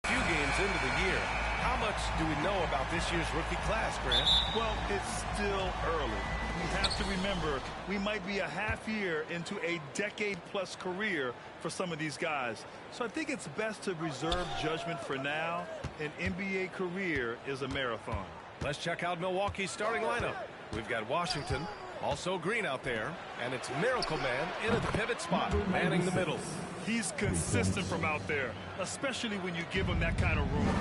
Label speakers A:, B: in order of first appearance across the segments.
A: Few games into the year. How much do we know about this year's rookie class, Grant?
B: Well, it's still early. We have to remember we might be a half year into a decade-plus career for some of these guys. So I think it's best to reserve judgment for now. An NBA career is a marathon.
A: Let's check out Milwaukee's starting lineup. We've got Washington, also Green out there, and it's Miracle Man in at the pivot spot, manning the middle.
B: He's consistent from out there, especially when you give him that kind of room.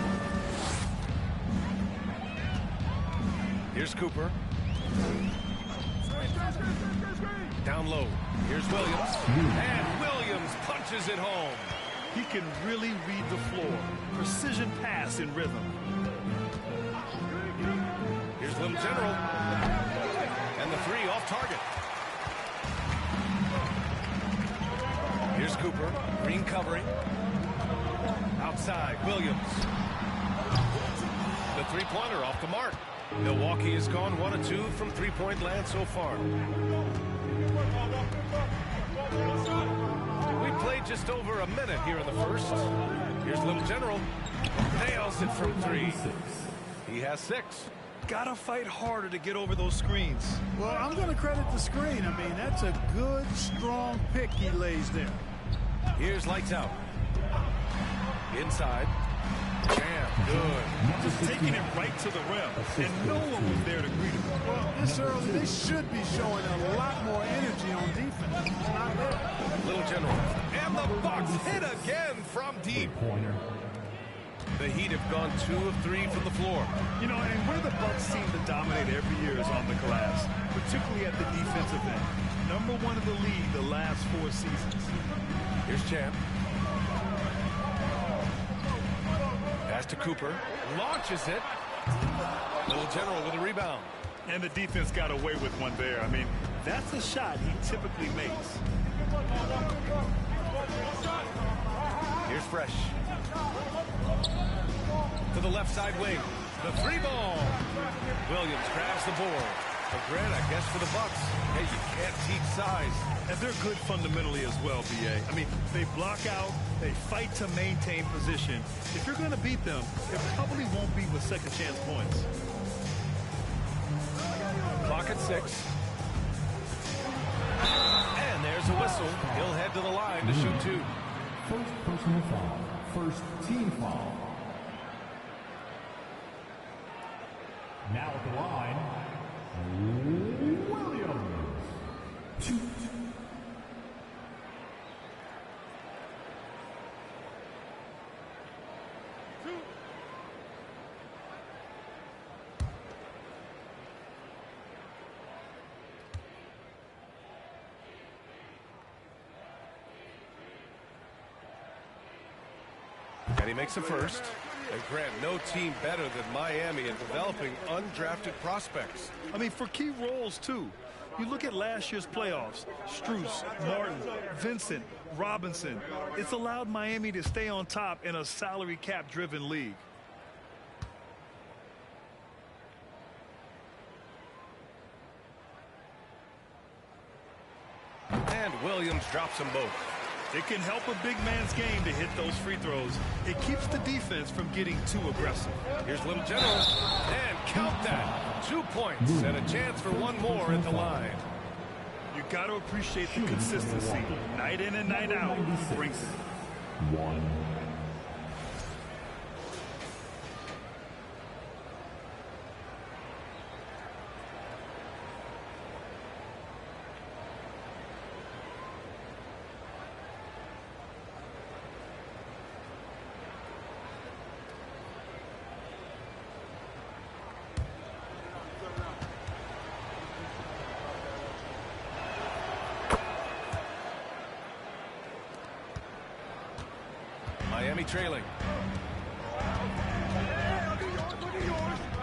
A: Here's Cooper. Down low. Here's Williams. And Williams punches it home.
B: He can really read the floor. Precision pass in rhythm.
A: Here's Little General. And the three off target. Here's Cooper. Green covering. Outside, Williams. The three-pointer off the mark. Milwaukee has gone 1 of 2 from three-point land so far. We played just over a minute here in the first. Here's Little General. Nails it from 3. He has 6.
B: Gotta fight harder to get over those screens.
C: Well, I'm going to credit the screen. I mean, that's a good, strong pick he lays there.
A: Here's lights out. Inside. Damn good.
B: Just taking it right to the rim, and no one was there to greet him.
C: Well, this early, they should be showing a lot more energy on defense. It's not there.
A: Little General. And the Bucks hit again from deep. The Heat have gone 2 of 3 from the floor.
B: You know, and where the Bucks seem to dominate every year is on the glass, particularly at the defensive end. #1 in the league the last 4 seasons.
A: Here's Champ. Pass to Cooper. Launches it. Little General with a rebound.
B: And the defense got away with one there. I mean, that's a shot he typically makes.
A: Here's Fresh. To the left side wing. The 3-ball. Williams grabs the board. But Grant, I guess for the Bucks, hey, you can't teach size.
B: And they're good fundamentally as well, B.A. I mean, they block out, they fight to maintain position. If you're going to beat them, it probably won't be with second chance points.
A: Clock at 6. And there's a whistle. He'll head to the line to shoot 2.
D: First personal foul. First team foul. Now at the line, Williams. 2.
A: And he makes a first. And Grant, no team better than Miami in developing undrafted prospects.
B: I mean, for key roles, too. You look at last year's playoffs. Strus, Martin, Vincent, Robinson. It's allowed Miami to stay on top in a salary cap-driven league.
A: And Williams drops them both.
B: It can help a big man's game to hit those free throws. It keeps the defense from getting too aggressive.
A: Here's Little General, and count that. 2 points and a chance for one more at the line.
B: You got to appreciate the consistency. Night in and night out, he brings it.
D: 1.
A: Miami trailing.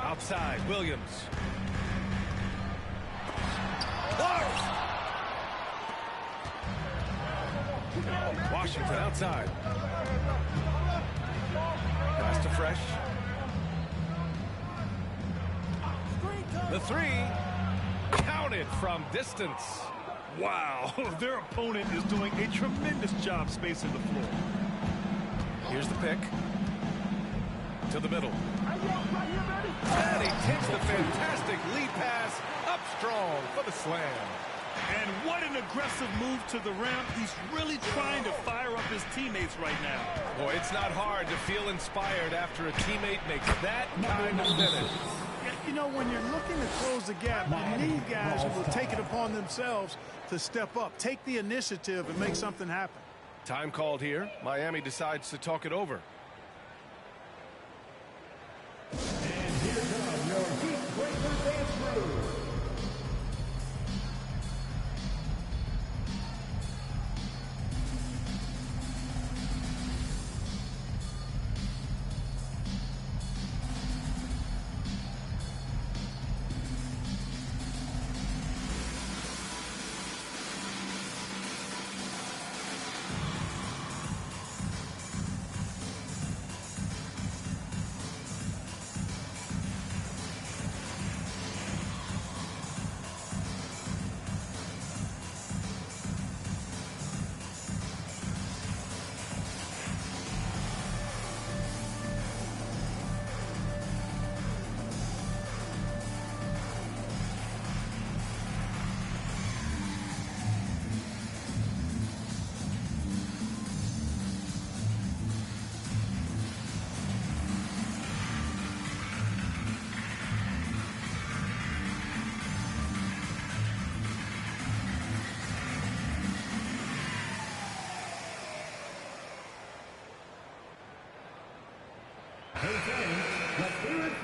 A: Outside, Williams. Close! Washington outside. Pass to Fresh. The three. Counted from distance.
B: Wow, their opponent is doing a tremendous job spacing the floor.
A: Here's the pick. To the middle. And he takes the fantastic lead pass up strong for the slam.
B: And what an aggressive move to the rim. He's really trying to fire up his teammates right now.
A: Boy, it's not hard to feel inspired after a teammate makes that kind of finish.
C: You know, when you're looking to close the gap, you need guys who will take it upon themselves to step up, take the initiative, and make something happen.
A: Time called here. Miami decides to talk it over.
D: And here come your Heat Breaker dance crew.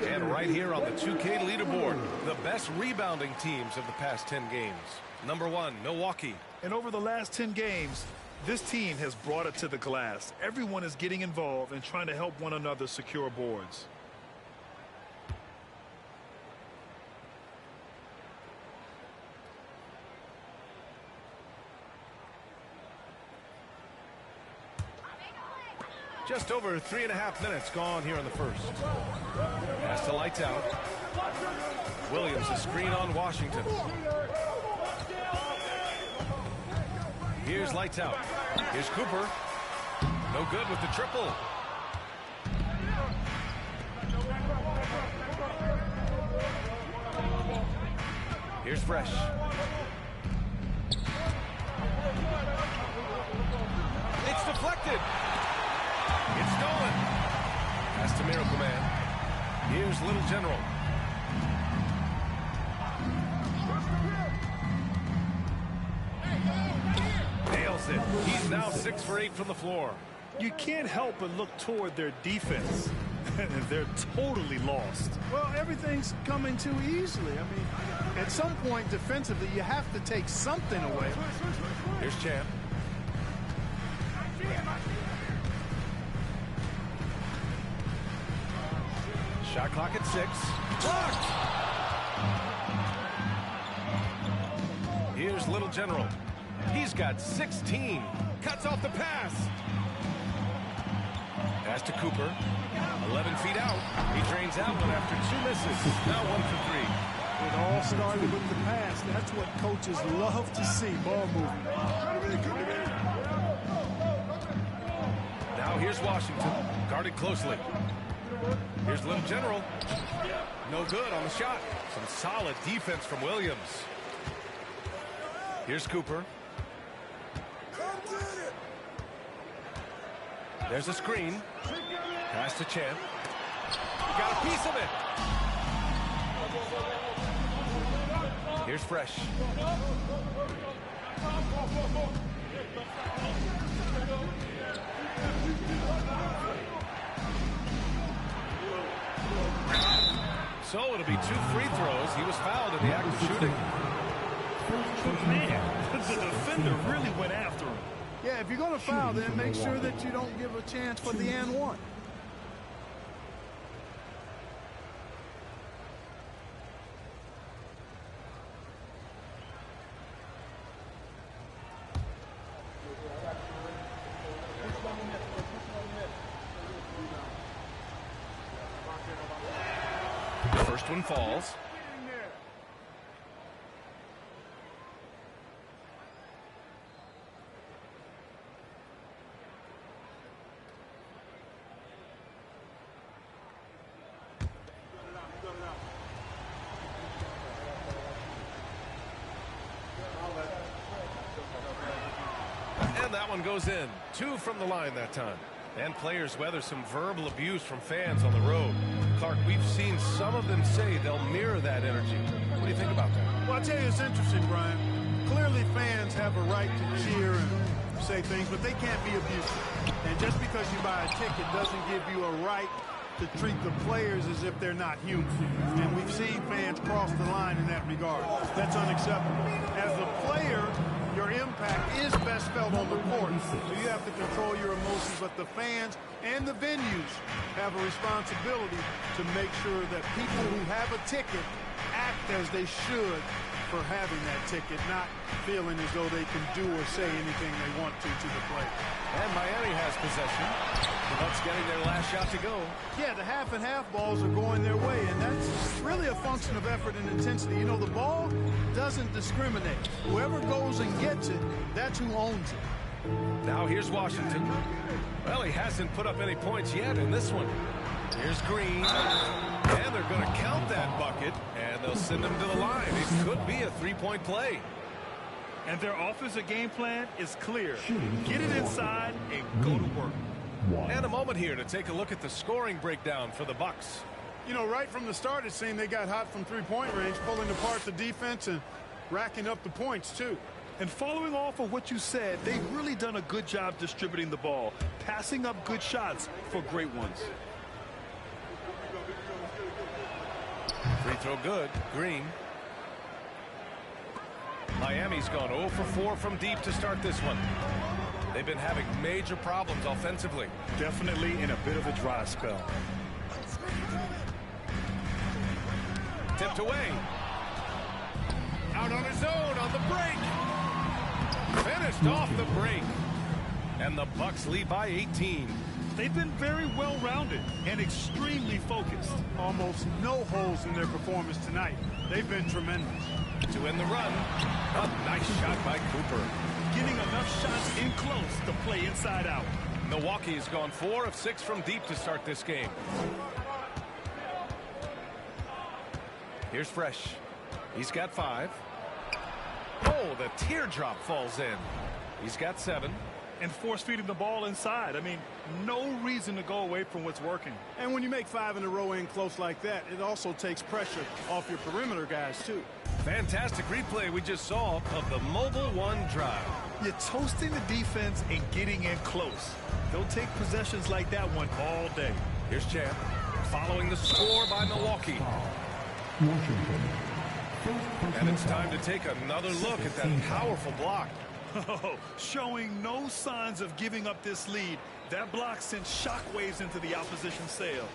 A: And right here on the 2K leaderboard, the best rebounding teams of the past 10 games. Number 1, Milwaukee.
B: And over the last 10 games, this team has brought it to the glass. Everyone is getting involved and trying to help one another secure boards.
A: Just over 3.5 minutes gone here in the first. Pass to Lights Out. Williams, a screen on Washington. Here's Lights Out. Here's Cooper. No good with the triple. Here's Fresh. It's deflected. It's stolen. Pass to Miracle Man. Here's Little General. Nails it. He's now 6 for 8 from the floor.
B: You can't help but look toward their defense. They're totally lost.
C: Well, everything's coming too easily. I mean, at some point defensively, you have to take something away.
A: Here's Champ. Shot clock at 6. Blocked! Here's Little General. He's got 16. Cuts off the pass. Pass to Cooper. 11 feet out. He drains that one after 2 misses. Now 1 for 3.
C: It all started with the pass. That's what coaches love to see, ball movement.
A: Now here's Washington, guarded closely. Here's Little General. No good on the shot. Some solid defense from Williams. Here's Cooper. There's a screen. Pass to Champ. He got a piece of it. Here's Fresh. So it'll be 2 free throws. He was fouled in the act of shooting.
B: Man, the defender really went after him.
C: Yeah, if you're going to foul, then make sure that you don't give a chance for the and one.
A: First one falls. And that one goes in. 2 from the line that time. And players weather some verbal abuse from fans on the road. Clark, we've seen some of them say they'll mirror that energy. What do you think about that?
C: Well, I'll tell you, it's interesting, Brian. Clearly, fans have a right to cheer and say things, but they can't be abusive. And just because you buy a ticket doesn't give you a right to treat the players as if they're not human. And we've seen fans cross the line in that regard. That's unacceptable. As a player, your impact is best felt on the court, so you have to control your emotions, but the fans and the venues have a responsibility to make sure that people who have a ticket act as they should for having that ticket, not feeling as though they can do or say anything they want to the player.
A: And Miami has possession. The Bucks getting their last shot to go.
C: Yeah, the half and half balls are going their way, and that's really a function of effort and intensity. You know, the ball doesn't discriminate. Whoever goes and gets it, that's who owns it.
A: Now here's Washington. Well, he hasn't put up any points yet in this one. Here's Green. And they're going to count that bucket, and they'll send him to the line. It could be a 3-point play.
B: And their offensive game plan is clear. Get it inside and go to work.
A: And a moment here to take a look at the scoring breakdown for the Bucks.
C: You know, right from the start, it seemed they got hot from three-point range, pulling apart the defense and racking up the points, too.
B: And following off of what you said, they've really done a good job distributing the ball, passing up good shots for great ones.
A: Free throw good. Green. Miami's gone 0 for 4 from deep to start this one. They've been having major problems offensively.
B: Definitely in a bit of a dry spell.
A: Tipped away. Out on his own on the break. Finished off the break. And the Bucks lead by 18.
B: They've been very well-rounded and extremely focused.
C: Almost no holes in their performance tonight. They've been tremendous.
A: To end the run, a nice shot by Cooper.
B: Getting enough shots in close to play inside out.
A: Milwaukee has gone 4 of 6 from deep to start this game. Here's Fresh. He's got 5. Oh, the teardrop falls in. He's got 7.
B: And force-feeding the ball inside. I mean, no reason to go away from what's working.
C: And when you make 5 in a row in close like that, it also takes pressure off your perimeter guys, too.
A: Fantastic replay we just saw of the Mobile One drive.
B: You're toasting the defense and getting in close. They'll take possessions like that one all day.
A: Here's Champ. Following the score by Milwaukee. And it's time to take another look at that powerful block.
B: Oh, showing no signs of giving up this lead. That block sent shockwaves into the opposition sail.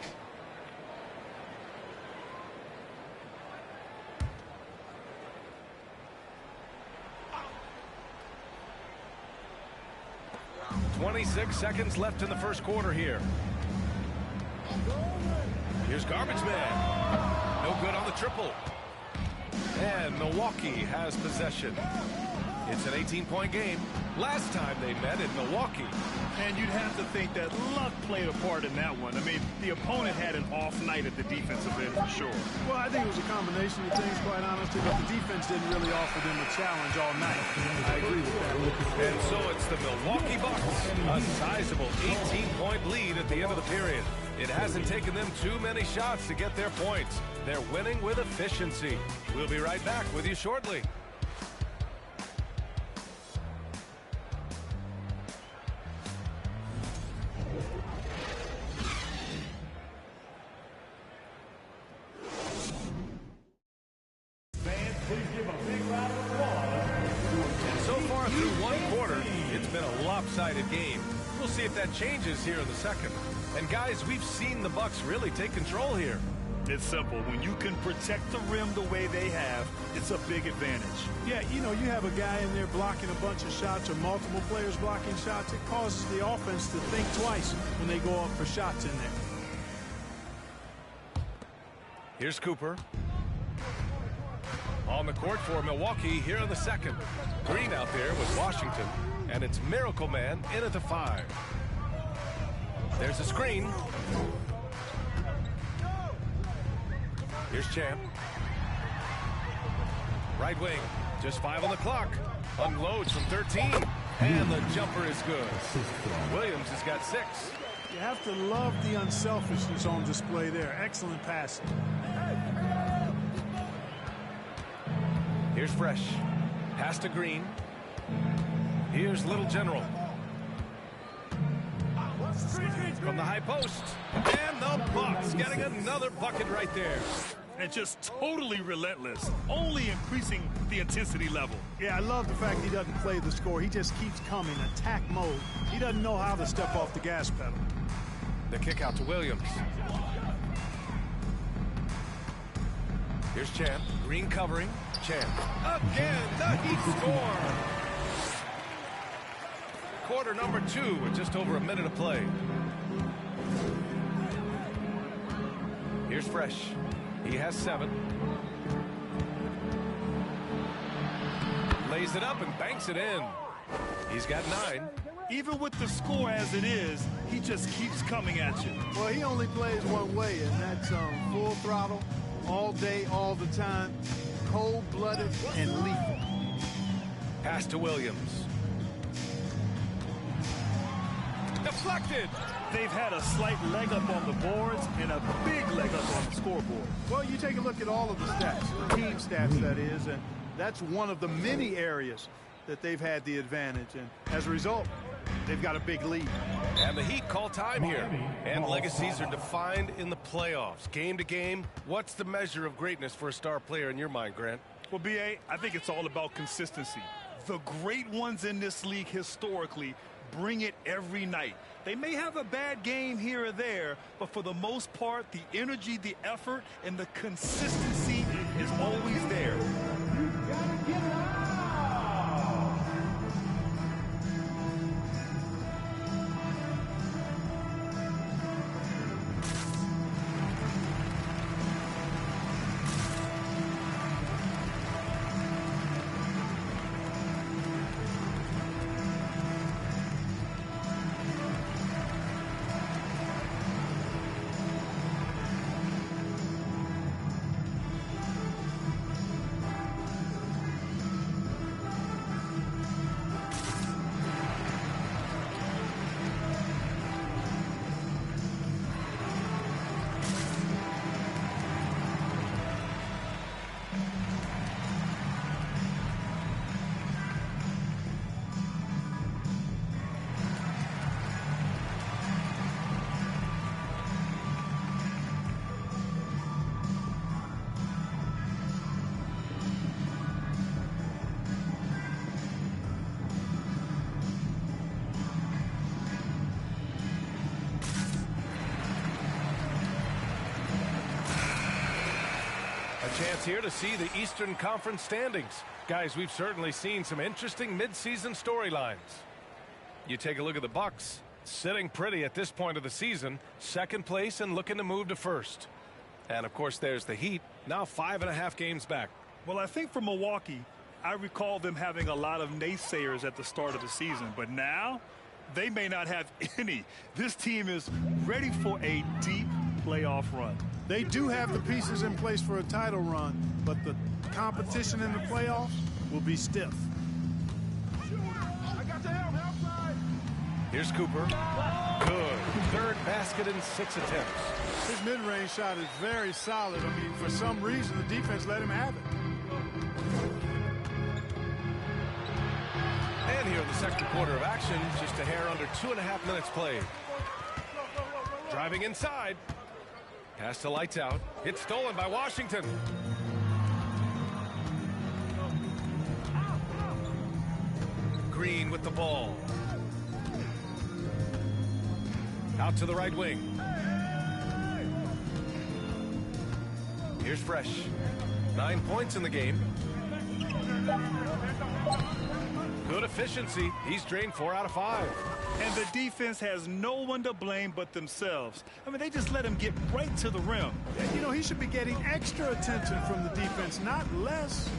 A: .26 seconds left in the first quarter here. Here's Garbage Man. No good on the triple. And Milwaukee has possession. It's an 18-point game. Last time they met in Milwaukee.
B: And you'd have to think that luck played a part in that one. I mean, the opponent had an off night at the defensive end for sure.
C: Well, I think it was a combination of things, quite honestly, but the defense didn't really offer them a challenge all night. I agree with that.
A: And so it's the Milwaukee Bucks. A sizable 18-point lead at the end of the period. It hasn't taken them too many shots to get their points. They're winning with efficiency. We'll be right back with you shortly.
D: Fans, please give a big round of applause.
A: And so far through one quarter, it's been a lopsided game. We'll see if that changes here in the second. And guys, we've seen the Bucks really take control here.
B: It's simple. When you can protect the rim the way they have, it's a big advantage.
C: Yeah, you know, you have a guy in there blocking a bunch of shots or multiple players blocking shots. It causes the offense to think twice when they go up for shots in there.
A: Here's Cooper. On the court for Milwaukee here in the second. Green out there with Washington. And it's Miracle Man in at the 5. There's a screen. Here's Champ. Right wing. Just 5 on the clock. Unloads from 13. And the jumper is good. Williams has got 6.
C: You have to love the unselfishness on display there. Excellent passing.
A: Here's Fresh. Pass to Green. Here's Little General. From the high post. And the Bucks getting another bucket right there.
B: And just totally relentless, only increasing the intensity level.
C: Yeah, I love the fact he doesn't play the score. He just keeps coming, attack mode. He doesn't know how to step off the gas pedal.
A: The kick out to Williams. Here's Champ. Green covering. Champ. Again, the Heat score. Quarter number 2 with just over a minute of play. Here's Fresh. He has 7. Lays it up and banks it in. He's got 9.
B: Even with the score as it is, he just keeps coming at you.
C: Well, he only plays one way, and that's full throttle, all day, all the time, cold-blooded and lethal.
A: Pass to Williams. Deflected.
B: They've had a slight leg up on the boards and a big leg up on the scoreboard.
C: Well, you take a look at all of the stats, the team stats, that is, and that's one of the many areas that they've had the advantage. And as a result, they've got a big lead.
A: And the Heat call time here. And legacies are defined in the playoffs. Game to game, what's the measure of greatness for a star player in your mind, Grant?
B: Well, B.A., I think it's all about consistency. The great ones in this league historically bring it every night. They may have a bad game here or there, but for the most part, the energy, the effort, and the consistency is always there.
D: You gotta get it out.
A: Chance here to see the Eastern Conference standings. Guys, we've certainly seen some interesting midseason storylines. You take a look at the Bucks, sitting pretty at this point of the season, second place and looking to move to first. And of course there's the Heat, now 5.5 games back.
B: Well, I think for Milwaukee, I recall them having a lot of naysayers at the start of the season, but now they may not have any. This team is ready for a deep playoff run.
C: They do have the pieces in place for a title run, but the competition in the playoffs will be stiff.
A: Here's Cooper. Good. Third basket in 6 attempts.
C: His mid-range shot is very solid. I mean, for some reason, the defense let him have it.
A: And here in the second quarter of action, just a hair under 2.5 minutes played. Driving inside. Pass to Lights Out. It's stolen by Washington. Green with the ball. Out to the right wing. Here's Fresh. 9 points in the game. Good efficiency. He's drained 4 out of 5.
B: And the defense has no one to blame but themselves. I mean, they just let him get right to the rim.
C: And, you know, he should be getting extra attention from the defense, not less.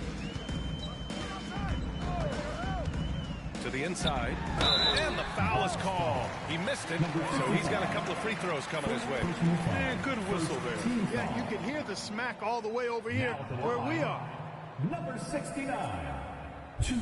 A: To the inside. And the foul is called. He missed it, so he's got a couple of free throws coming his way.
B: Man, good whistle there.
C: Yeah, you can hear the smack all the way over here where we are.
D: Number 69.
C: Two.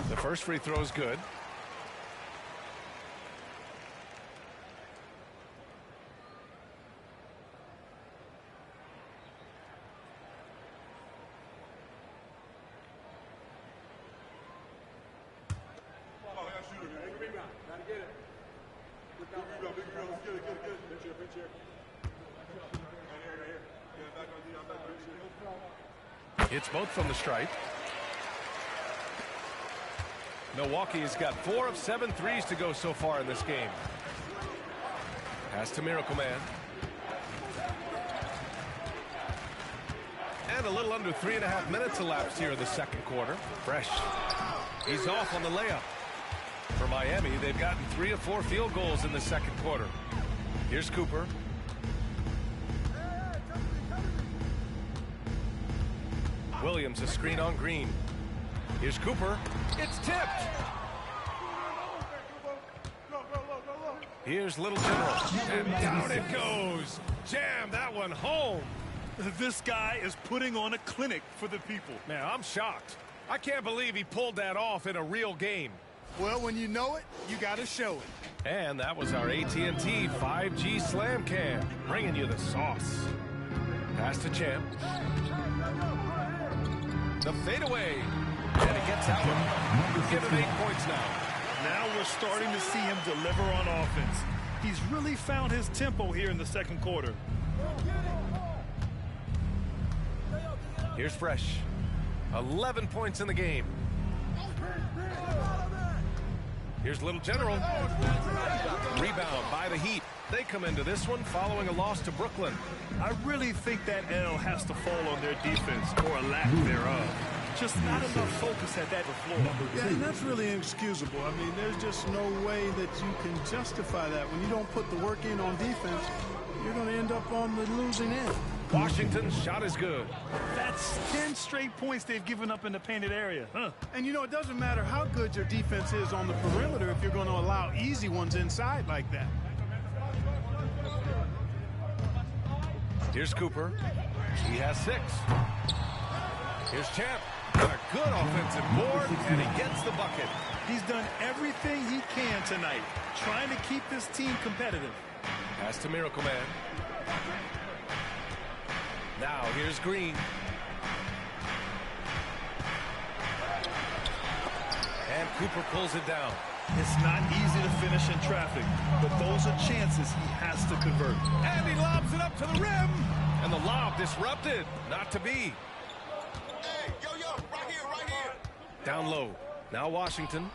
A: The first free throw is good. It's both from the stripe. Milwaukee has got 4 of 7 threes to go so far in this game. Pass to Miracle Man. And a little under 3.5 minutes elapsed here in the second quarter. Fresh. He's off on the layup. For Miami, they've gotten 3 of 4 field goals in the second quarter. Here's Cooper. Williams, a screen on Green. Here's Cooper. It's tipped. Here's Little General. And down it goes. Jam that one home.
B: This guy is putting on a clinic for the people.
A: Man, I'm shocked. I can't believe he pulled that off in a real game.
C: Well, when you know it, you got to show it.
A: And that was our AT&T 5G Slam Cam, bringing you the sauce. Pass to Champ. The fadeaway. And it gets out. Give him 8 points now.
B: Now we're starting to see him deliver on offense. He's really found his tempo here in the second quarter.
A: Here's Fresh. 11 points in the game. Here's Little General. Rebound by the Heat. They come into this one following a loss to Brooklyn.
B: I really think that L has to fall on their defense, or a lack thereof. Just not enough focus at that floor.
C: Yeah, and that's really inexcusable. I mean, there's just no way that you can justify that. When you don't put the work in on defense, you're going to end up on the losing end.
A: Washington's shot is good.
B: That's 10 straight points they've given up in the painted area.
C: And, you know, it doesn't matter how good your defense is on the perimeter if you're going to allow easy ones inside like that.
A: Here's Cooper. He has 6. Here's Champ. And a good offensive board, and he gets the bucket.
B: He's done everything he can tonight, trying to keep this team competitive.
A: Pass to Miracle Man. Now here's Green. And Cooper pulls it down.
B: It's not easy to finish in traffic, but those are chances he has to convert.
A: And he lobs it up to the rim. And the lob disrupted. Not to be.
E: Hey, yo, right here.
A: Down low. Now Washington.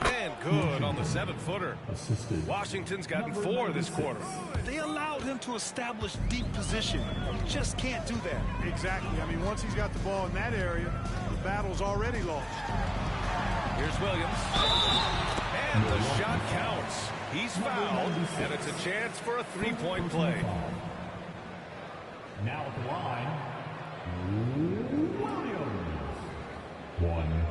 A: And good on the 7-footer. Washington's gotten 4 this quarter.
B: They allowed him to establish deep position. You just can't do that.
C: Exactly. I mean, once he's got the ball in that area, the battle's already lost.
A: Here's Williams. And the shot counts. He's fouled, and it's a chance for a 3-point play.
D: Now at the line, Williams. 1.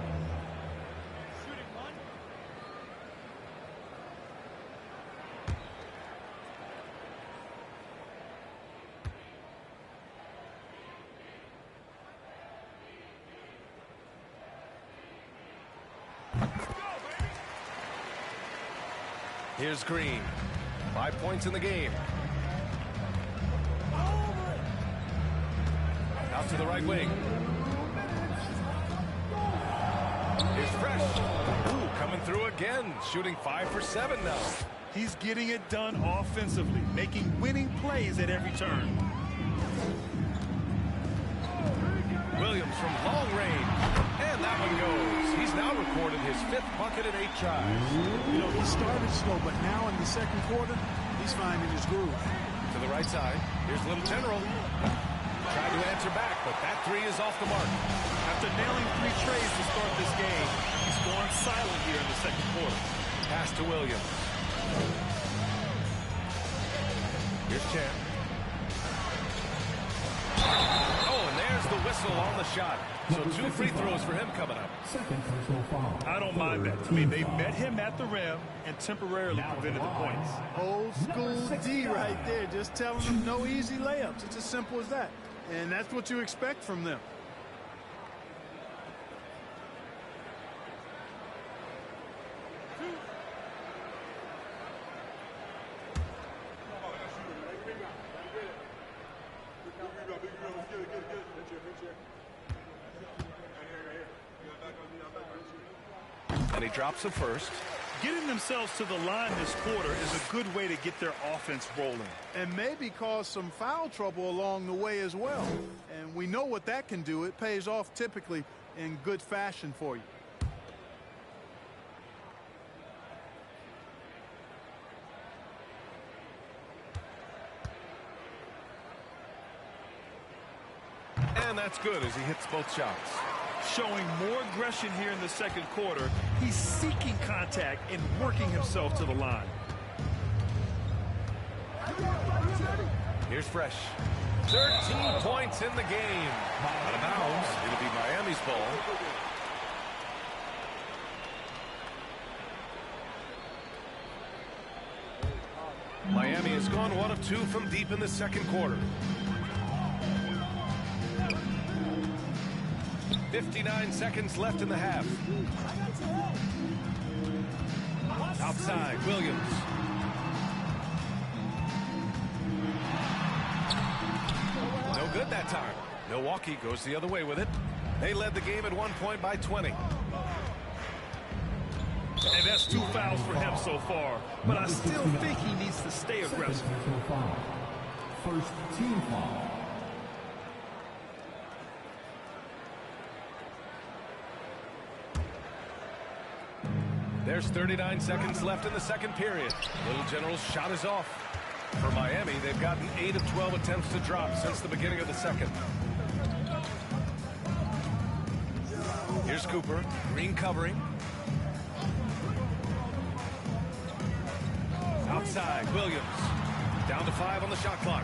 A: Here's Green. 5 points in the game. Out to the right wing. Here's Fresh. Ooh, coming through again. Shooting 5 for 7 now.
B: He's getting it done offensively, making winning plays at every turn.
A: Williams from long range. And that one goes. He's now recorded his 5th bucket in 8 tries.
C: You know, he started slow, but now in the second quarter, he's finding his groove.
A: To the right side. Here's Little General. Tried to answer back, but that 3 is off the mark.
B: After nailing 3 trays to start this game, he's gone silent here in the second quarter.
A: Pass to Williams. Here's Chan. Oh, and there's the whistle on the shot. So 2 free throws for him coming up.
D: Second personal foul.
B: I don't mind that. I mean, they met him at the rim and temporarily prevented the points.
C: Old school D right there, just telling them no easy layups. It's as simple as that. And that's what you expect from them.
A: And he drops it first.
B: Getting themselves to the line this quarter is a good way to get their offense rolling.
C: And maybe cause some foul trouble along the way as well. And we know what that can do. It pays off typically in good fashion for you.
A: And that's good as he hits both shots.
B: Showing more aggression here in the second quarter. He's seeking contact and working himself to the line.
A: Here's Fresh. 13 points in the game. Out of bounds. It'll be Miami's ball. Miami has gone 1 of 2 from deep in the second quarter. 59 seconds left in the half. Outside, Williams. No good that time. Milwaukee goes the other way with it. They led the game at 1 point by 20.
B: And that's 2 fouls for him so far. But I still think he needs to stay aggressive.
D: First team foul.
A: There's 39 seconds left in the second period. Little General's shot is off. For Miami, they've gotten 8 of 12 attempts to drop since the beginning of the second. Here's Cooper. Green covering. Outside, Williams. Down to 5 on the shot clock.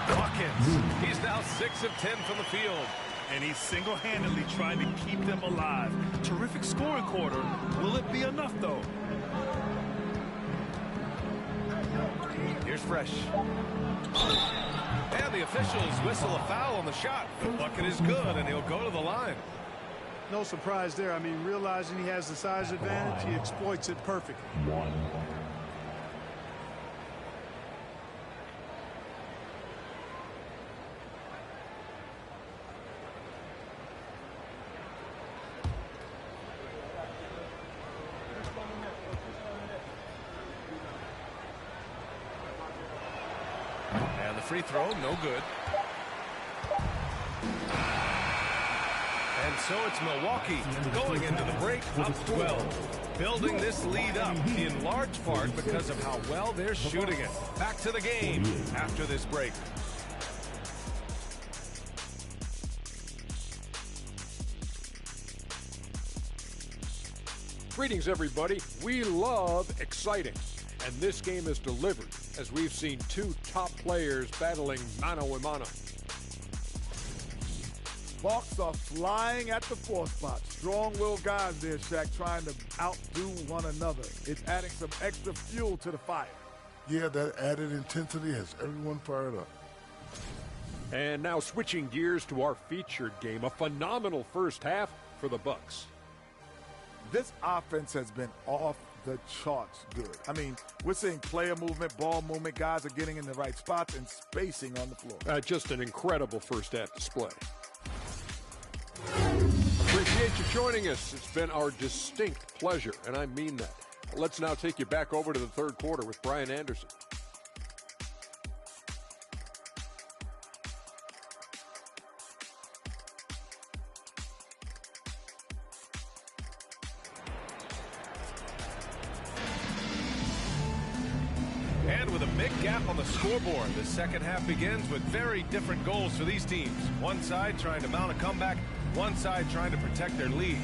A: Hawkins. He's now 6 of 10 from the field.
B: And he's single-handedly trying to keep them alive. Terrific scoring quarter. Will it be enough, though?
A: Here's Fresh. And the officials whistle a foul on the shot. The bucket is good, and he'll go to the line.
C: No surprise there. I mean, realizing he has the size advantage, he exploits it perfectly.
D: 1.
A: And the free throw, no good. And so it's Milwaukee going into the break up 12. Building this lead up in large part because of how well they're shooting it. Back to the game after this break.
E: Greetings, everybody. We love exciting, and this game is delivered as we've seen two top players battling mano a mano.
F: Bucks are flying at the 4 spot. Strong-willed guys there, Shaq, trying to outdo one another. It's adding some extra fuel to the fire.
G: Yeah, that added intensity has everyone fired up.
E: And now switching gears to our featured game, a phenomenal first half for the Bucks.
F: This offense has been off the charts good. I mean, we're seeing player movement, ball movement. Guys are getting in the right spots and spacing on the floor.
E: Just an incredible first half display. Appreciate you joining us. It's been our distinct pleasure, and I mean that. Let's now take you back over to the third quarter with Brian Anderson.
A: And with a big gap on the scoreboard, the second half begins with very different goals for these teams. One side trying to mount a comeback, one side trying to protect their lead.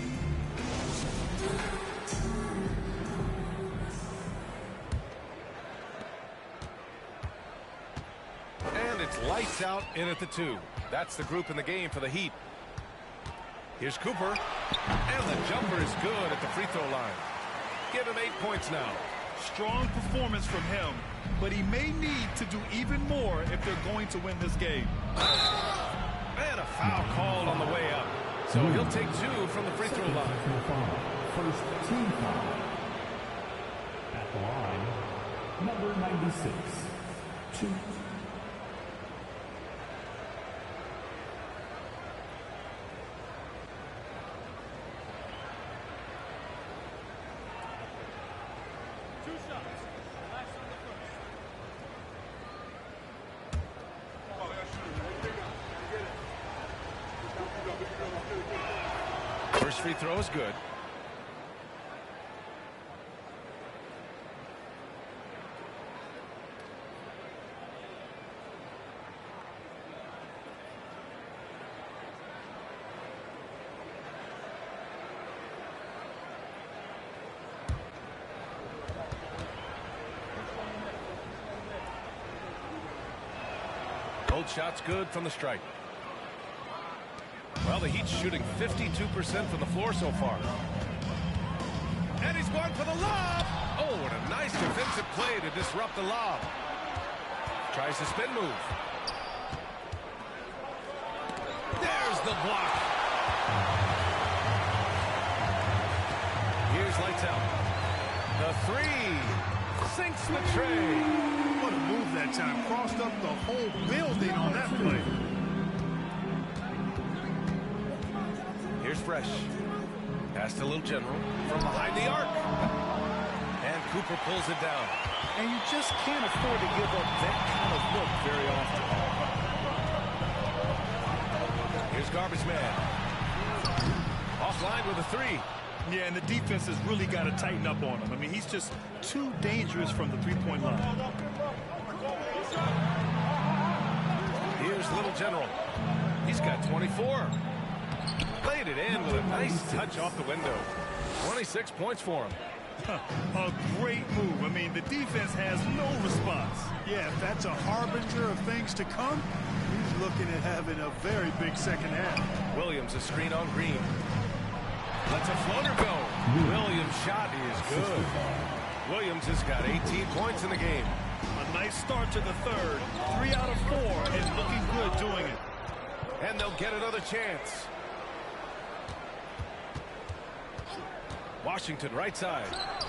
A: And it's lights out in at the 2. That's the group in the game for the Heat. Here's Cooper, and the jumper is good at the free throw line. Give him 8 points now.
B: Strong performance from him, but he may need to do even more if they're going to win this game.
A: And a foul called on the way up. So he'll take 2 from the free throw line.
D: First team foul. At the line, number 96. 2.
A: First free throw is good. Gold shot's good from the stripe. Well, the Heat's shooting 52% from the floor so far. And he's going for the lob. Oh, what a nice defensive play to disrupt the lob. Tries the spin move. There's the block. Here's lights out. The 3 sinks the tray.
C: What a move that time. Crossed up the whole building on that play.
A: Here's Fresh. Pass to Little General from behind the arc. And Cooper pulls it down.
B: And you just can't afford to give up that kind of look very often.
A: Here's Garbage Man. Offline with a 3.
B: Yeah, and the defense has really got to tighten up on him. I mean, he's just too dangerous from the three-point line.
A: Here's Little General. He's got 24. Played it in with a nice touch off the window. 26 points for him.
B: A great move. I mean, the defense has no response.
C: Yeah, if that's a harbinger of things to come, he's looking at having a very big second half.
A: Williams a screen on Green. Lets a floater go. Williams' shot is good. Williams has got 18 points in the game.
B: A nice start to the third. 3 out of 4 and looking good doing it.
A: And they'll get another chance. Washington right side.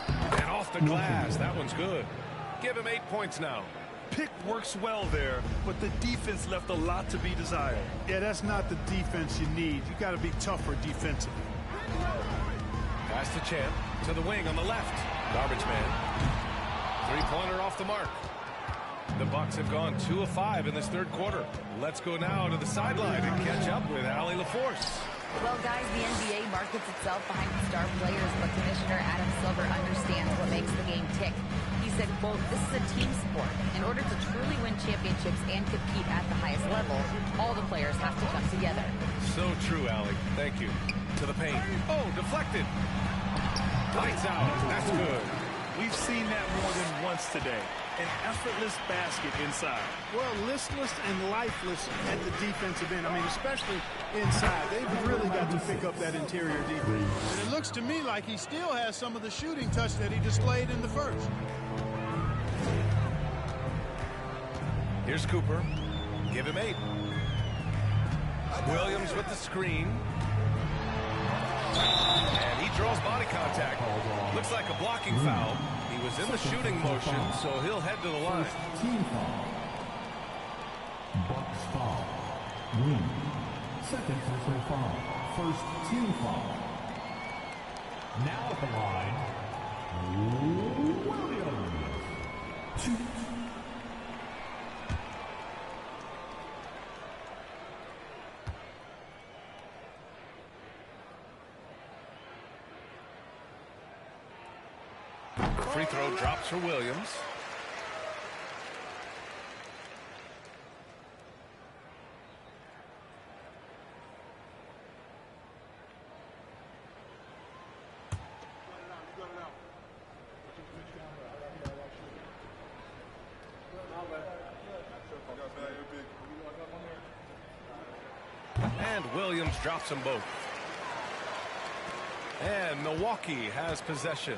A: And off the glass. That one's good. Give him 8 points now.
B: Pick works well there, but the defense left a lot to be desired.
C: Yeah, that's not the defense you need. You got to be tougher defensively.
A: Pass to Champ to the wing on the left. Garbage man. Three-pointer off the mark. The Bucks have gone 2 of 5 in this third quarter. Let's go now to the sideline and catch up with Allie LaForce.
H: Well, guys, the NBA markets itself behind star players, but Commissioner Adam Silver understands what makes the game tick. He said, quote, "This is a team sport. In order to truly win championships and compete at the highest level, all the players have to come together."
A: So true, Allie. Thank you. To the paint. Oh, deflected. Lights out. That's good.
B: We've seen that more than once today. An effortless basket inside.
C: Well, listless and lifeless at the defensive end. I mean, especially inside. They've really got to pick up that interior defense. And it looks to me like he still has some of the shooting touch that he displayed in the first.
A: Here's Cooper. Give him 8. Williams with the screen. And he draws body contact. Looks like a blocking foul. He was in the shooting motion, so he'll head to the line.
D: Team foul. Bucks foul. Green. Second personal foul. First team foul. Now at the line, Williams. 2.
A: Free throw drops for Williams. And Williams drops them both. And Milwaukee has possession.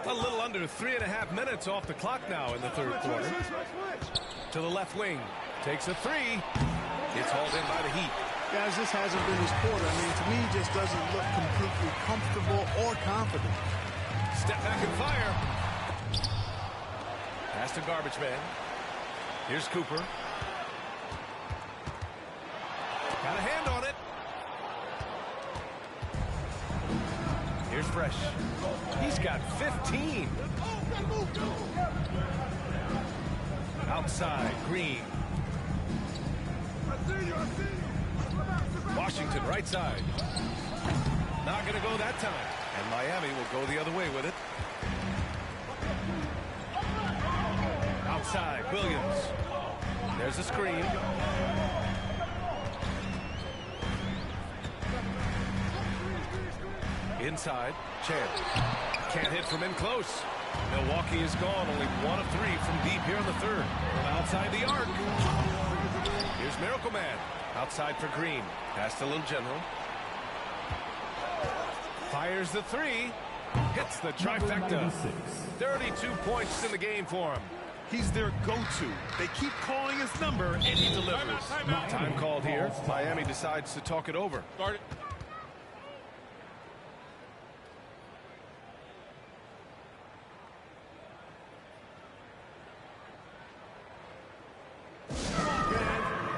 A: A little under 3.5 minutes off the clock now in the third quarter. To the left wing. Takes a 3. It's hauled in by the Heat.
C: Guys, this hasn't been his quarter. I mean, to me, he just doesn't look completely comfortable or confident.
A: Step back and fire. Pass to garbage man. Here's Cooper. Got a hand on it. Here's Fresh. He's got 15. Outside, Green. Washington right side. Not going to go that time. And Miami will go the other way with it. Outside, Williams. There's a screen. Inside, Chan. Can't hit from in close. Milwaukee is gone, only 1 of 3 from deep here in the third. From outside the arc. Here's Miracle Man. Outside for Green. Pass to Little General. Fires the 3. Hits the trifecta. 32 points in the game for him.
B: He's their go-to. They keep calling his number, and he delivers.
A: Time called here. Miami decides to talk it over.
E: Start it.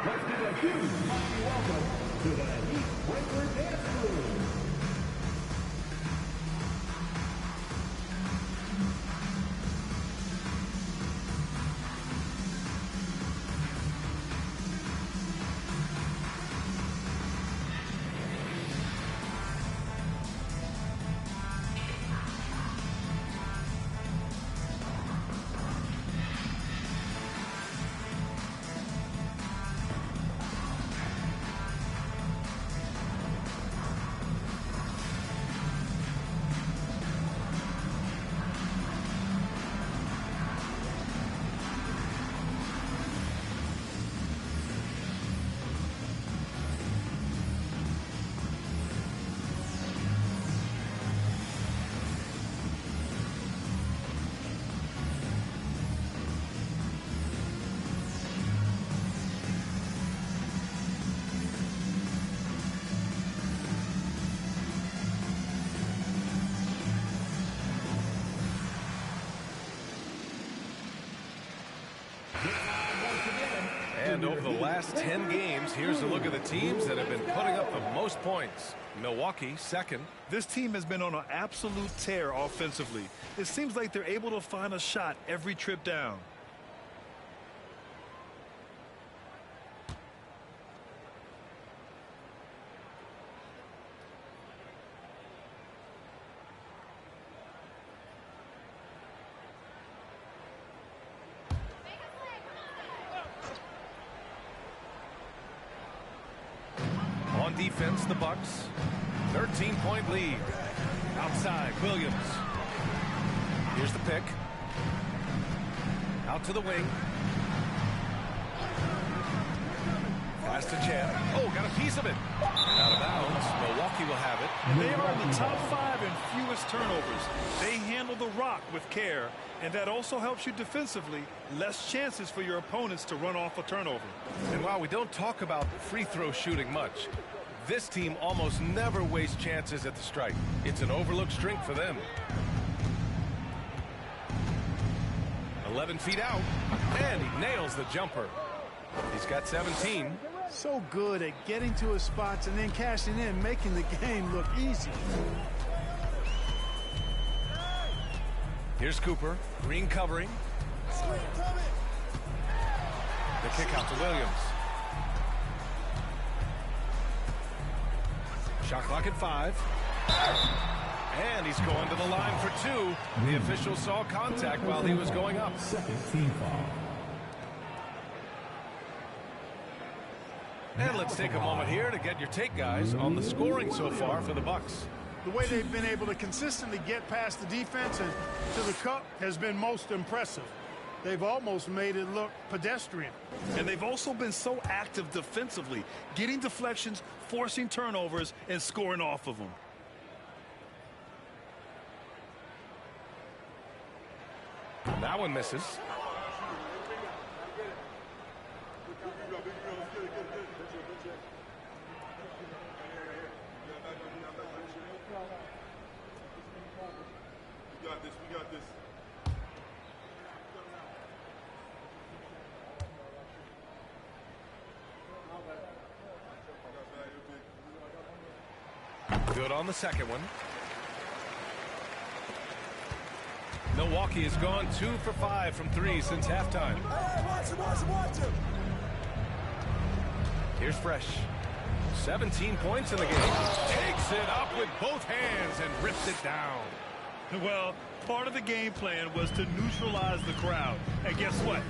D: Let's give a huge mighty welcome to the Heat Breaker Dance Crew.
A: And over the last 10 games, here's a look at the teams that have been putting up the most points. Milwaukee, second.
B: This team has been on an absolute tear offensively. It seems like they're able to find a shot every trip down.
A: defense, the Bucks. 13-point lead. Outside, Williams. Here's the pick. Out to the wing. Pass to Champ. Oh, got a piece of it. Out of bounds. Milwaukee will have it.
B: And they are in the top 5 in fewest turnovers. They handle the rock with care, and that also helps you defensively. Less chances for your opponents to run off a turnover.
A: And while we don't talk about free throw shooting much, this team almost never wastes chances at the stripe. It's an overlooked strength for them. 11 feet out, and he nails the jumper. He's got 17.
C: So good at getting to his spots and then cashing in, making the game look easy.
A: Here's Cooper. Green covering. The kick out to Williams. Shot clock at 5. And he's going to the line for 2. The official saw contact while he was going up.
D: Second team foul.
A: And let's take a moment here to get your take, guys, on the scoring so far for the Bucks.
C: The way they've been able to consistently get past the defense and to the cup has been most impressive. They've almost made it look pedestrian.
B: And they've also been so active defensively, getting deflections, forcing turnovers, and scoring off of them.
A: That one misses.
G: We got this.
A: Good on the second one. Milwaukee has gone 2 for 5 from 3 since halftime.
G: Watch him.
A: Here's Fresh. 17 points in the game. Takes it up with both hands and rips it down.
B: Well, part of the game plan was to neutralize the crowd. And guess what?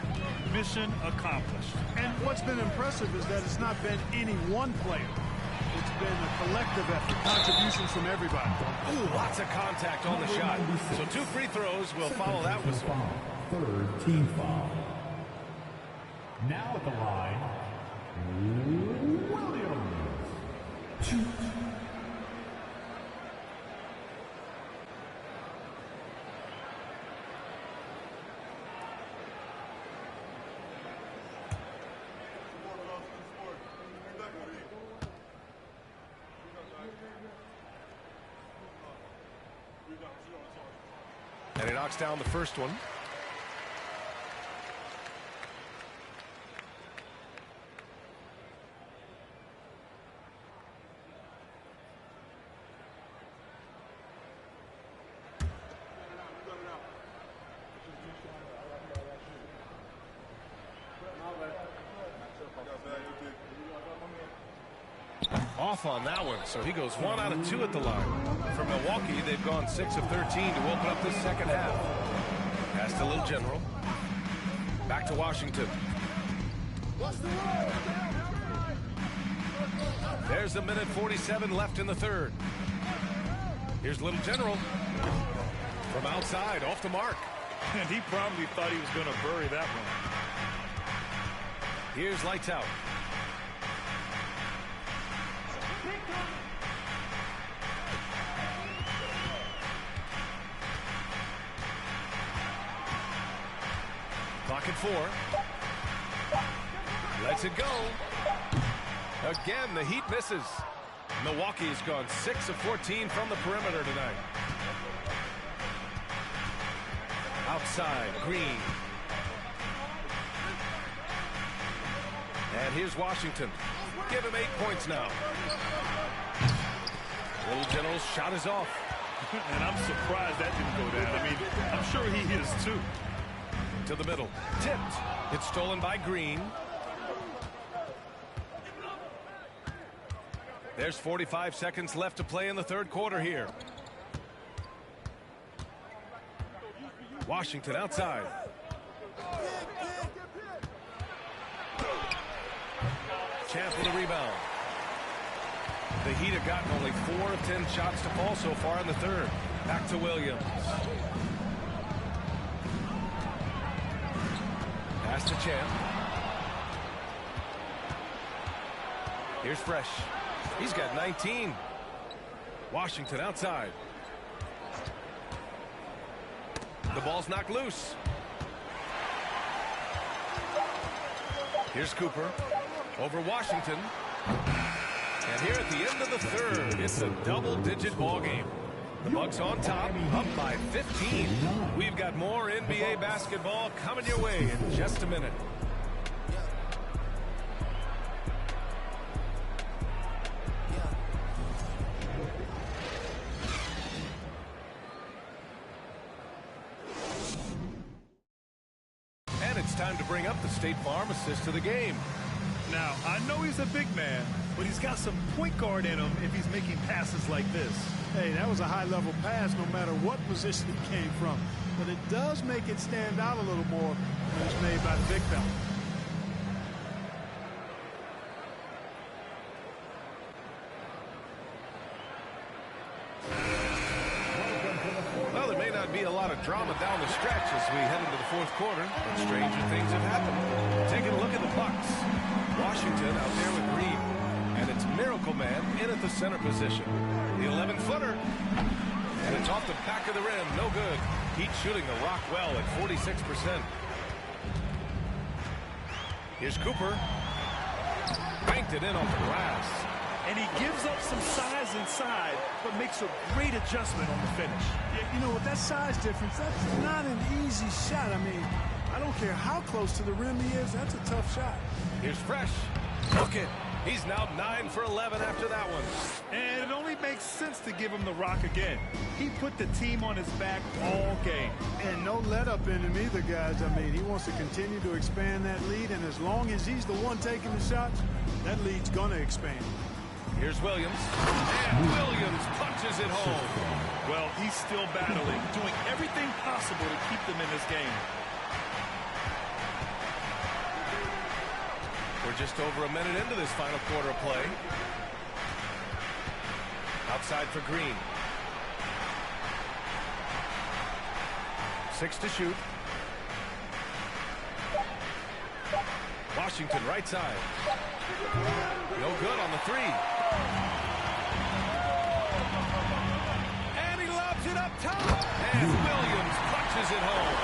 B: Mission accomplished.
C: And what's been impressive is that it's not been any one player. It's been a collective effort, contributions from everybody.
A: Ooh, lots of contact on the shot. So 2 free throws will follow that whistle.
D: Third team foul. Now at the line, Williams. 2.
A: And he knocks down the first one. Off on that one, so he goes 1 out of 2 at the line. For Milwaukee, they've gone 6 of 13 to open up this second half. Pass to Little General. Back to Washington. There's 1:47 left in the third. Here's Little General. From outside, off the mark.
B: And he probably thought he was going to bury that one.
A: Here's Lights Out. Clock at 4. Lets it go. Again, the Heat misses. Milwaukee's gone 6 of 14 from the perimeter tonight. Outside, Green. And here's Washington. Give him 8 points now. Little General's shot is off.
B: And I'm surprised that didn't go down. I mean, I'm sure he is too.
A: To the middle. Tipped. It's stolen by Green. There's 45 seconds left to play in the third quarter here. Washington outside. Champ with the rebound. The Heat have gotten only 4 of 10 shots to fall so far in the third. Back to Williams. Pass to Champ. Here's Fresh. He's got 19. Washington outside. The ball's knocked loose. Here's Cooper over Washington. And here at the end of the third, it's a double-digit ball game. The Bucks on top, up by 15. We've got more NBA basketball coming your way in just a minute. And it's time to bring up the State Farm assist to the game.
B: Now, I know he's a big man, but he's got some point guard in him if he's making passes like this.
C: Hey, that was a high-level pass no matter what position it came from. But it does make it stand out a little more when it's made by the big fella.
A: Well, there may not be a lot of drama down the stretch as we head into the fourth quarter, but stranger things have happened. Taking a look at the Bucks. Washington out there with Green, and it's Miracle Man in at the center position. The 11-footer, and it's off the back of the rim. No good. Heat shooting the rock well at 46%. Here's Cooper. Banked it in off the glass.
B: And he gives up some size inside, but makes a great adjustment on the finish.
C: Yeah, you know, with that size difference, that's not an easy shot. I mean, I don't care how close to the rim he is, that's a tough shot.
A: Here's Fresh. Look it. He's now 9 for 11 after that one.
B: And it only makes sense to give him the rock again. He put the team on his back all game.
C: And no let up in him either, guys. I mean, he wants to continue to expand that lead, and as long as he's the one taking the shots, that lead's going to expand.
A: Here's Williams. And Williams punches it home.
B: Well, he's still battling, doing everything possible to keep them in this game.
A: We're just over a minute into this final quarter of play. Outside for Green. 6 to shoot. Washington right side. No good on the 3. And he lobs it up top. And Williams punches it home.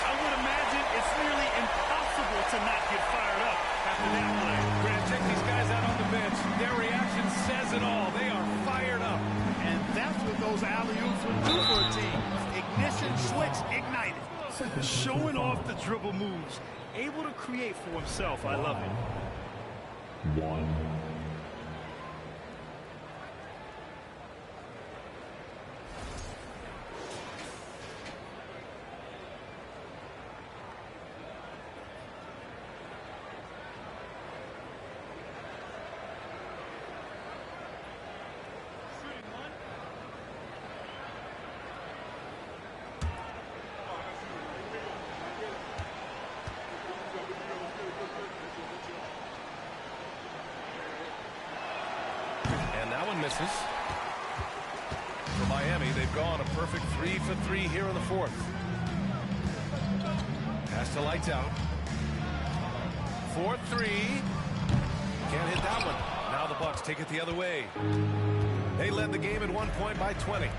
B: I would imagine it's nearly impossible to not get fired up after that play.
A: Grant, check these guys out on the bench. Their reaction says it all. They are fired up.
C: And that's what those alley-oops would do for a team. Ignition switch ignited.
B: Showing off the dribble moves. Able to create for himself. I love it.
D: 1.
A: That one misses. For Miami, they've gone a perfect 3 for 3 here in the fourth. Pass to Lights Out. 4-3. Can't hit that one. Now the Bucks take it the other way. They led the game at one point by 20.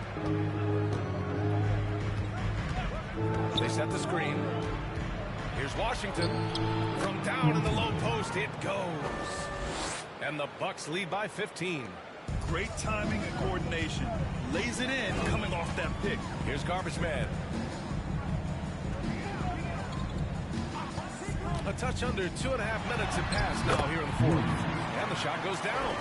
A: They set the screen. Here's Washington. From down in the low post, it goes. And the Bucks lead by 15.
B: Great timing and coordination. Lays it in coming off that pick.
A: Here's Garbage Man. A touch under 2.5 minutes have passed now here in the fourth. And the shot goes down.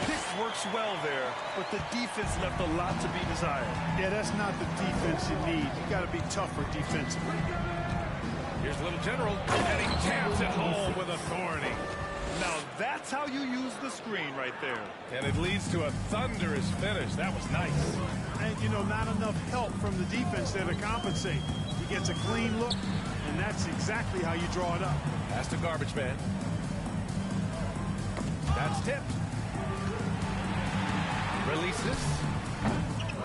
B: Pick works well there, but the defense left a lot to be desired.
C: Yeah, that's not the defense you need. You got to be tougher defensively.
A: Here's Little General, and he taps it home with authority.
B: Now that's how you use the screen right there.
A: And it leads to a thunderous finish. That was nice.
C: And, you know, not enough help from the defense there to compensate. He gets a clean look, and that's exactly how you draw it up.
A: Pass to Garbage Man. That's tipped. Releases.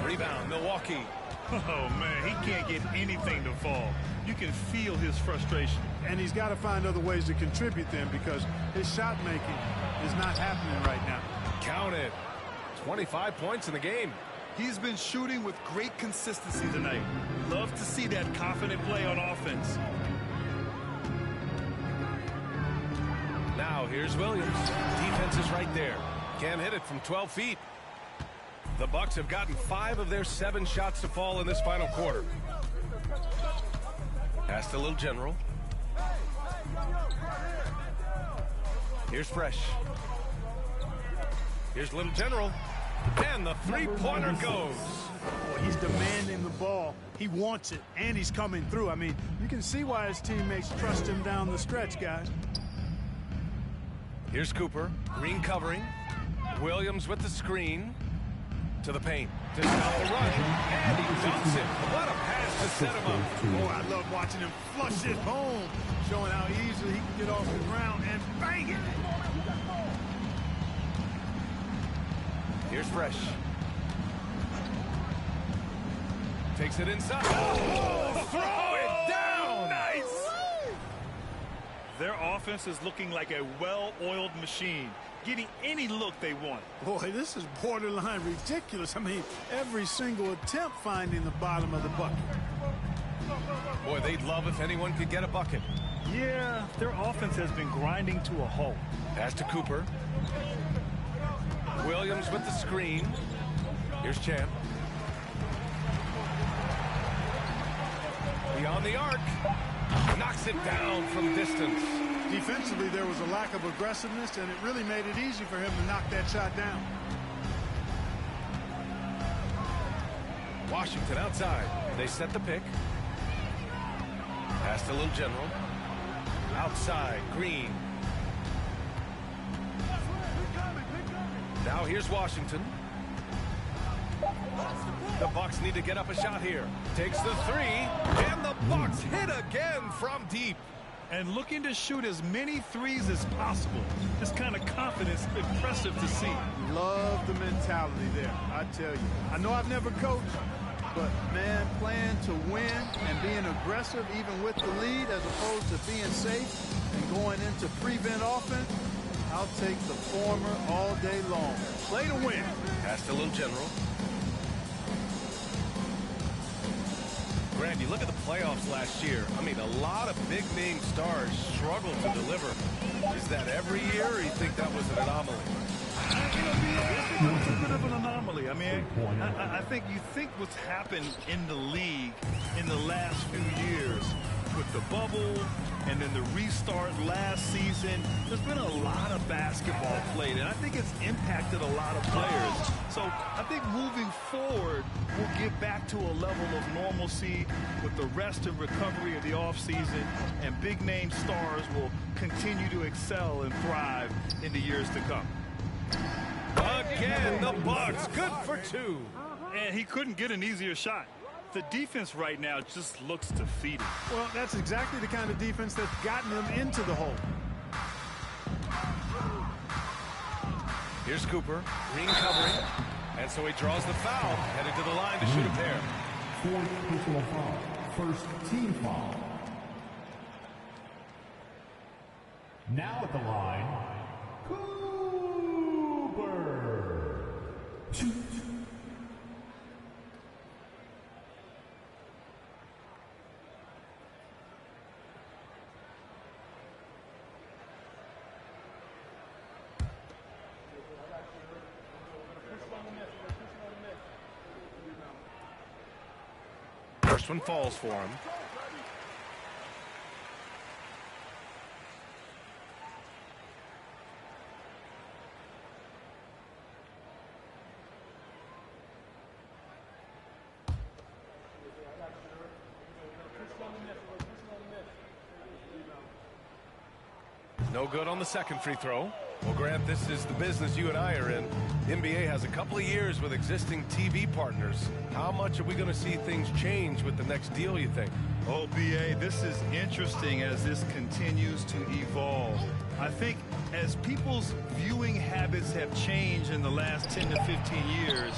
A: Rebound, Milwaukee.
B: Oh, man, he can't get anything to fall. You can feel his frustration.
C: And he's got to find other ways to contribute them because his shot making is not happening right now.
A: Counted. 25 points in the game.
B: He's been shooting with great consistency tonight. Love to see that confident play on offense.
A: Now here's Williams. Defense is right there. Can't hit it from 12 feet. The Bucks have gotten 5 of their 7 shots to fall in this final quarter. Pass to Little General. Here's Fresh. Here's Little General. And the three-pointer goes.
C: Boy, he's demanding the ball. He wants it, and he's coming through. I mean, you can see why his teammates trust him down the stretch, guys.
A: Here's Cooper. Green covering. Williams with the screen. To the paint. To stop the run. And he dunks it. What a pass to set him up.
C: Boy, I love watching him flush it home, showing how easily he can get off the ground and bang it.
A: Here's Fresh. Takes it inside. Oh, throw it down.
B: Nice. Their offense is looking like a well-oiled machine, getting any look they want.
C: Boy, this is borderline ridiculous. I mean, every single attempt finding the bottom of the bucket.
A: Boy, they'd love if anyone could get a bucket.
B: Yeah, their offense has been grinding to a halt.
A: Pass to Cooper. Williams with the screen. Here's Champ. Beyond the arc. Knocks it down from distance.
C: Defensively, there was a lack of aggressiveness, and it really made it easy for him to knock that shot down.
A: Washington outside. They set the pick. Pass to Little General. Outside, Green. Now here's Washington. The Bucks need to get up a shot here. Takes the three, and the Bucks hit again from deep.
B: And looking to shoot as many threes as possible. This kind of confidence, impressive to see.
C: Love the mentality there, I tell you. I know I've never coached, but, man, playing to win and being aggressive even with the lead as opposed to being safe and going into prevent offense, I'll take the former all day long. Play to win.
A: Pass to Little General. Grant, you look at the playoffs last year. I mean, a lot of big-name stars struggled to deliver. Is that every year, or you think that was an anomaly?
B: It's a bit of an anomaly. I mean, I think you think what's happened in the league in the last few years with the bubble and then the restart last season, there's been a lot of basketball played, and I think it's impacted a lot of players. So I think moving forward, we'll get back to a level of normalcy with the rest and recovery of the offseason, and big-name stars will continue to excel and thrive in the years to come.
A: Again, the Bucks, good for 2.
B: And he couldn't get an easier shot. The defense right now just looks defeated.
C: Well, that's exactly the kind of defense that's gotten them into the hole.
A: Here's Cooper, Green covering, and so he draws the foul, headed to the line to shoot a pair.
D: Fourth personal foul. First team foul. Now at the line, Cooper.
A: First one falls for him. No good on the second free throw. Well, Grant, this is the business you and I are in. NBA has a couple of years with existing TV partners. How much are we going to see things change with the next deal, you think?
B: Oh, BA, this is interesting as this continues to evolve. I think as people's viewing habits have changed in the last 10 to 15 years,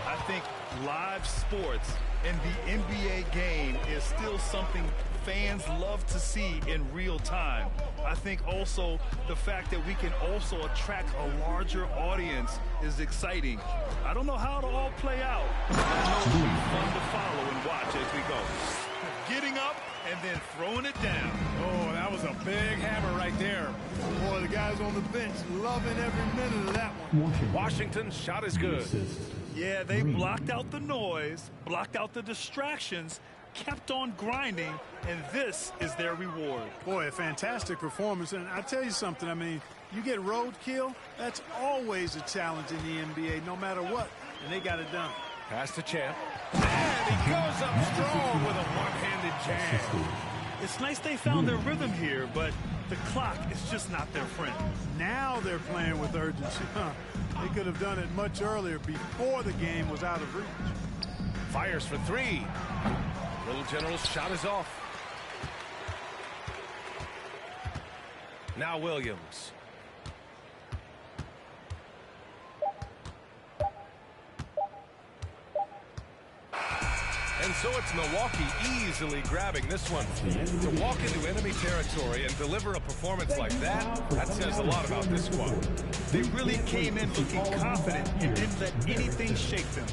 B: I think live sports and the NBA game is still something fans love to see in real time. I think also the fact that we can also attract a larger audience is exciting. I don't know how it'll all play out, but I know it'll be fun to follow and watch as we go. Getting up and then throwing it down.
C: Oh, that was a big hammer right there. Boy, the guys on the bench loving every minute of that one.
A: Washington's shot is good.
B: Yeah, they blocked out the noise, blocked out the distractions, kept on grinding, and this is their reward.
C: Boy, a fantastic performance. And I tell you something, I mean, you get roadkill, that's always a challenge in the NBA, no matter what. And they got it done.
A: Pass to Champ. And he goes up strong with a one-handed jam.
B: It's nice they found their rhythm here, but the clock is just not their friend.
C: Now they're playing with urgency. They could have done it much earlier before the game was out of reach.
A: Fires for three. Little General's shot is off. Now Williams. And so it's Milwaukee easily grabbing this one. To walk into enemy territory and deliver a performance like that, that says a lot about this squad.
B: They really came in looking confident and didn't let anything shake them.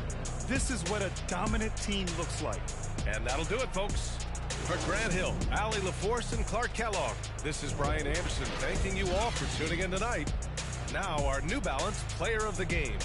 B: This is what a dominant team looks like.
A: And that'll do it, folks. For Grant Hill, Allie LaForce, and Clark Kellogg, this is Brian Anderson thanking you all for tuning in tonight. Now our New Balance Player of the Game.